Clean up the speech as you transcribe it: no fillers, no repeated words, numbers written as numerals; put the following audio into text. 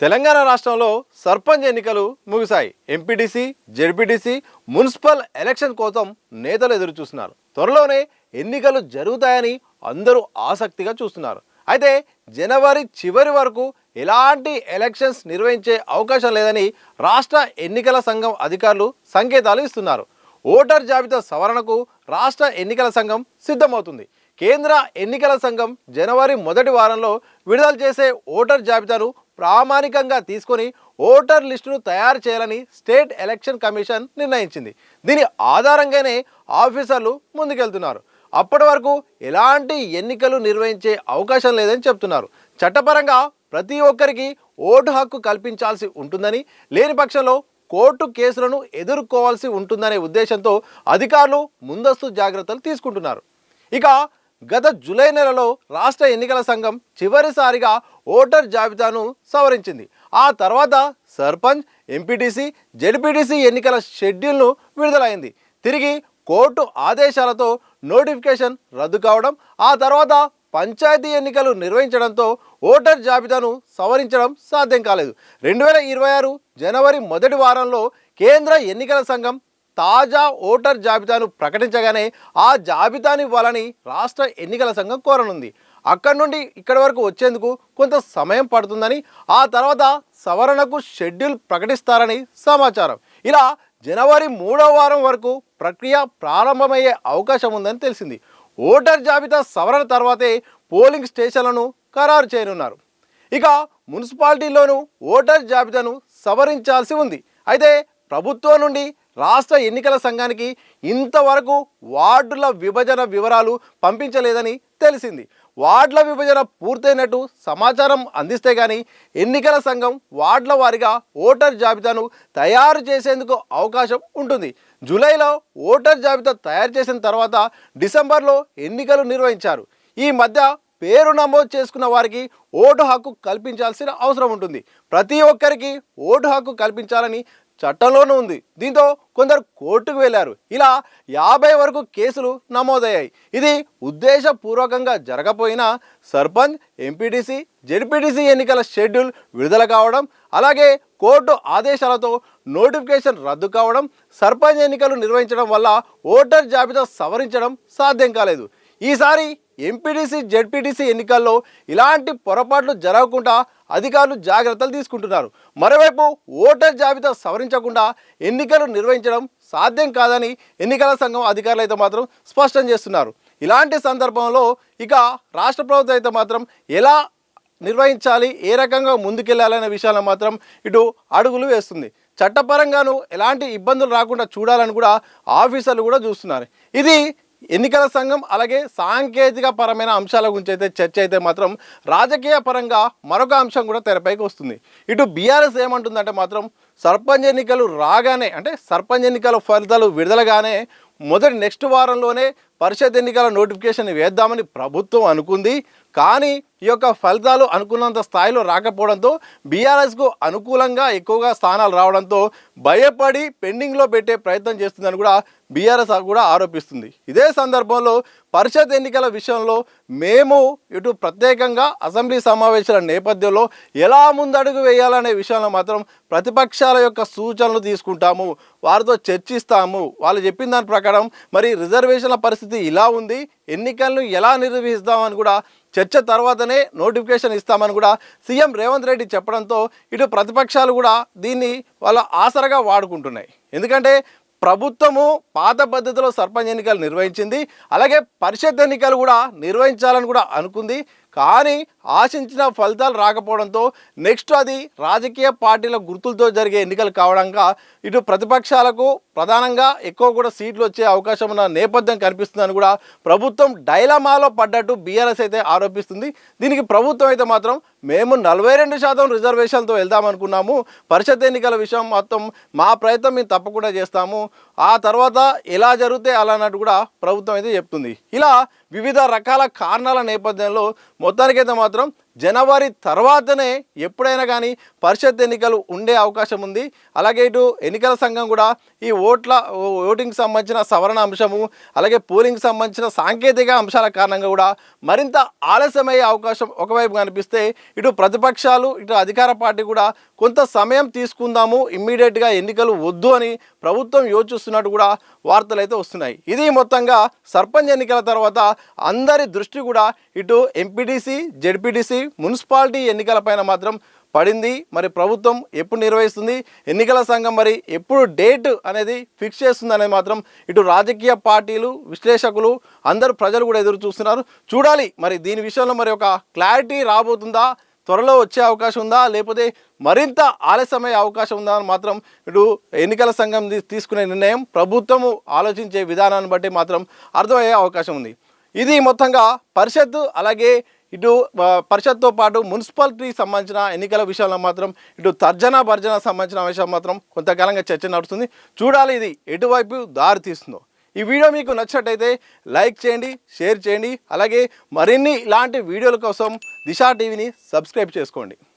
తెలంగాణ రాష్ట్రంలో సర్పంచ్ ఎన్నికలు ముగిశాయి. ఎంపీటీసీ, జెడ్పీటీసీ, మున్సిపల్ ఎలక్షన్ కోసం నేతలు ఎదురు చూస్తున్నారు. త్వరలోనే ఎన్నికలు జరుగుతాయని అందరూ ఆసక్తిగా చూస్తున్నారు. అయితే జనవరి చివరి వరకు ఎలాంటి ఎలక్షన్స్ నిర్వహించే అవకాశం లేదని రాష్ట్ర ఎన్నికల సంఘం అధికారులు సంకేతాలు ఇస్తున్నారు. ఓటర్ జాబితా సవరణకు రాష్ట్ర ఎన్నికల సంఘం సిద్ధమవుతుంది. కేంద్ర ఎన్నికల సంఘం జనవరి మొదటి వారంలో విడుదల చేసే ఓటర్ జాబితాను ప్రామాణికంగా తీసుకొని ఓటర్ లిస్టును తయారు చేయాలని స్టేట్ ఎలక్షన్ కమిషన్ నిర్ణయించింది. దీని ఆధారంగానే ఆఫీసర్లు ముందుకెళ్తున్నారు. అప్పటి వరకు ఎలాంటి ఎన్నికలు నిర్వహించే అవకాశం లేదని చెప్తున్నారు. చట్టపరంగా ప్రతి ఒక్కరికి ఓటు హక్కు కల్పించాల్సి ఉంటుందని, లేని పక్షంలో కోర్టు కేసులను ఎదుర్కోవాల్సి ఉంటుందనే ఉద్దేశంతో అధికారులు ముందస్తు జాగ్రత్తలు తీసుకుంటున్నారు. ఇక గత జూలై నెలలో రాష్ట్ర ఎన్నికల సంఘం చివరిసారిగా ఓటర్ జాబితాను సవరించింది. ఆ తర్వాత సర్పంచ్, ఎంపీటీసీ, జెడ్పీటీసీ ఎన్నికల షెడ్యూల్ను విడుదలైంది. తిరిగి కోర్టు ఆదేశాలతో నోటిఫికేషన్ రద్దు కావడం, ఆ తర్వాత పంచాయతీ ఎన్నికలు నిర్వహించడంతో ఓటర్ జాబితాను సవరించడం సాధ్యం కాలేదు. 2026 జనవరి మొదటి వారంలో కేంద్ర ఎన్నికల సంఘం తాజా ఓటర్ జాబితాను ప్రకటించగానే ఆ జాబితాని ఇవ్వాలని రాష్ట్ర ఎన్నికల సంఘం కోరనుంది. అక్కడి నుండి ఇక్కడి వరకు వచ్చేందుకు కొంత సమయం పడుతుందని, ఆ తర్వాత సవరణకు షెడ్యూల్ ప్రకటిస్తారని సమాచారం. ఇలా జనవరి 3వ వారం వరకు ప్రక్రియ ప్రారంభమయ్యే అవకాశం ఉందని తెలిసింది. ఓటర్ జాబితా సవరణ తర్వాతే పోలింగ్ స్టేషన్లను ఖరారు చేయనున్నారు. ఇక మున్సిపాలిటీల్లోనూ ఓటర్ జాబితాను సవరించాల్సి ఉంది. అయితే ప్రభుత్వం నుండి రాష్ట్ర ఎన్నికల సంఘానికి ఇంతవరకు వార్డుల విభజన వివరాలు పంపించలేదని తెలిసింది. వార్డుల విభజన పూర్తయినట్టు సమాచారం అందిస్తే కానీ ఎన్నికల సంఘం వార్డుల వారీగా ఓటర్ జాబితాను తయారు చేసేందుకు అవకాశం ఉంటుంది. జూలైలో ఓటర్ జాబితా తయారు చేసిన తర్వాత డిసెంబర్లో ఎన్నికలు నిర్వహించారు. ఈ మధ్య పేరు నమోదు చేసుకున్న వారికి ఓటు హక్కు కల్పించాల్సిన అవసరం ఉంటుంది. ప్రతి ఒక్కరికి ఓటు హక్కు కల్పించాలని చట్టంలోనూ ఉంది. దీంతో కొందరు కోర్టుకు వెళ్ళారు. ఇలా 50 వరకు కేసులు నమోదయ్యాయి. ఇది ఉద్దేశపూర్వకంగా జరగపోయినా సర్పంచ్, ఎంపీటీసీ, జెడ్పీటీసీ ఎన్నికల షెడ్యూల్ విడుదల కావడం, అలాగే కోర్టు ఆదేశాలతో నోటిఫికేషన్ రద్దు కావడం, సర్పంచ్ ఎన్నికలు నిర్వహించడం వల్ల ఓటర్ జాబితా సవరించడం సాధ్యం కాలేదు. ఈసారి ఎంపీటీసీ, జెడ్పీటీసీ ఎన్నికల్లో ఇలాంటి పొరపాట్లు జరగకుండా అధికారులు జాగ్రత్తలు తీసుకుంటున్నారు. మరోవైపు ఓటర్ జాబితా సవరించకుండా ఎన్నికలు నిర్వహించడం సాధ్యం కాదని ఎన్నికల సంఘం అధికారులు అయితే మాత్రం స్పష్టం చేస్తున్నారు. ఇలాంటి సందర్భంలో ఇక రాష్ట్ర ప్రభుత్వం అయితే మాత్రం ఎలా నిర్వహించాలి, ఏ రకంగా ముందుకెళ్లాలనే విషయాలను మాత్రం ఇటు అడుగులు వేస్తుంది. చట్టపరంగాను ఎలాంటి ఇబ్బందులు రాకుండా చూడాలని కూడా ఆఫీసర్లు కూడా చూస్తున్నారు. ఇది ఎన్నికల సంఘం అలాగే సాంకేతిక పరమైన అంశాల గురించి అయితే చర్చ అయితే మాత్రం రాజకీయ పరంగా మరొక అంశం కూడా తెరపైకి వస్తుంది. ఇటు బీఆర్ఎస్ ఏమంటుందంటే మాత్రం సర్పంచ్ ఎన్నికలు రాగానే, అంటే సర్పంచ్ ఎన్నికల ఫలితాలు విడుదలగానే నెక్స్ట్ వారంలోనే పరిషత్ ఎన్నికల నోటిఫికేషన్ వేద్దామని ప్రభుత్వం అనుకుంది. కానీ ఈ యొక్క ఫలితాలు అనుకున్నంత స్థాయిలో రాకపోవడంతో బీఆర్ఎస్కు అనుకూలంగా ఎక్కువగా స్థానాలు రావడంతో భయపడి పెండింగ్లో పెట్టే ప్రయత్నం చేస్తుందని కూడా బీఆర్ఎస్ కూడా ఆరోపిస్తుంది. ఇదే సందర్భంలో పరిషత్ ఎన్నికల విషయంలో మేము ఇటు ప్రత్యేకంగా అసెంబ్లీ సమావేశాల నేపథ్యంలో ఎలా ముందడుగు వేయాలనే విషయంలో మాత్రం ప్రతిపక్షాల యొక్క సూచనలు తీసుకుంటాము, వారితో చర్చిస్తాము. వాళ్ళు చెప్పిన దాని ప్రకారం మరి రిజర్వేషన్ల పరిస్థితి ఇలా ఉంది, ఎన్నికలను ఎలా నిర్వహిస్తామని కూడా చర్చ తర్వాతనే నోటిఫికేషన్ ఇస్తామని కూడా సీఎం రేవంత్ రెడ్డి చెప్పడంతో ఇటు ప్రతిపక్షాలు కూడా దీన్ని వాళ్ళ ఆసరగా వాడుకుంటున్నాయి. ఎందుకంటే ప్రభుత్వము పాత పద్ధతిలో సర్పంచ్ ఎన్నికలు నిర్వహించింది, అలాగే పరిషత్ ఎన్నికలు కూడా నిర్వహించాలని కూడా అనుకుంది. కానీ ఆశించిన ఫలితాలు రాకపోవడంతో నెక్స్ట్ అది రాజకీయ పార్టీల గుర్తులతో జరిగే ఎన్నికలు కావడంగా ఇటు ప్రతిపక్షాలకు ప్రధానంగా ఎక్కువ కూడా సీట్లు వచ్చే అవకాశం ఉన్న నేపథ్యం కనిపిస్తుందని కూడా ప్రభుత్వం డైలమాలో పడ్డట్టు బీఆర్ఎస్ అయితే ఆరోపిస్తుంది. దీనికి ప్రభుత్వం అయితే మాత్రం మేము 42% రిజర్వేషన్తో వెళ్దామనుకున్నాము, పరిషత్ ఎన్నికల విషయం మొత్తం మా ప్రయత్నం మేము తప్పకుండా చేస్తాము, ఆ తర్వాత ఎలా జరిగితే అలా అన్నట్టు కూడా ప్రభుత్వం అయితే చెప్తుంది. ఇలా వివిధ రకాల కారణాల నేపథ్యంలో మొత్తానికైతే మాత్రం జనవరి తర్వాతనే ఎప్పుడైనా కానీ పరిషత్ ఎన్నికలు ఉండే అవకాశం ఉంది. అలాగే ఇటు ఎన్నికల సంఘం కూడా ఈ ఓటింగ్కి సంబంధించిన సవరణ అంశము అలాగే పోలింగ్కి సంబంధించిన సాంకేతిక అంశాల కారణంగా కూడా మరింత ఆలస్యమయ్యే అవకాశం ఒకవైపు కనిపిస్తే, ఇటు ప్రతిపక్షాలు ఇటు అధికార పార్టీ కూడా కొంత సమయం తీసుకుందాము, ఇమ్మీడియట్గా ఎన్నికలు వద్దు అని ప్రభుత్వం యోచిస్తున్నట్టు కూడా వార్తలు అయితే వస్తున్నాయి. ఇది మొత్తంగా సర్పంచ్ ఎన్నికల తర్వాత అందరి దృష్టి కూడా ఇటు ఎంపీటీసీ, జెడ్పీటీసీ, మున్సిపాలిటీ ఎన్నికలపైన మాత్రం పడింది. మరి ప్రభుత్వం ఎప్పుడు నిర్వహిస్తుంది, ఎన్నికల సంఘం మరి ఎప్పుడు డేట్ అనేది ఫిక్స్ చేస్తుంది అనేది మాత్రం ఇటు రాజకీయ పార్టీలు, విశ్లేషకులు, అందరూ ప్రజలు కూడా ఎదురు చూస్తున్నారు. చూడాలి మరి దీని విషయంలో మరి ఒక క్లారిటీ రాబోతుందా, త్వరలో వచ్చే అవకాశం ఉందా, లేకపోతే మరింత ఆలస్యమయ్యే అవకాశం ఉందా అని మాత్రం ఇటు ఎన్నికల సంఘం తీసుకునే నిర్ణయం ప్రభుత్వము ఆలోచించే విధానాన్ని బట్టి మాత్రం అర్థమయ్యే అవకాశం ఉంది. ఇది మొత్తంగా పరిషత్ అలాగే ఇటు పరిషత్తో పాటు మున్సిపాలిటీకి సంబంధించిన ఎన్నికల విషయంలో మాత్రం ఇటు తర్జన భర్జన సంబంధించిన విషయం మాత్రం కొంతకాలంగా చర్చ నడుస్తుంది. చూడాలి ఇది ఎటువైపు దారి తీస్తుందో. ఈ వీడియో మీకు నచ్చినట్టయితే లైక్ చేయండి, షేర్ చేయండి. అలాగే మరిన్ని ఇలాంటి వీడియోల కోసం దిశా టీవీని సబ్స్క్రైబ్ చేసుకోండి.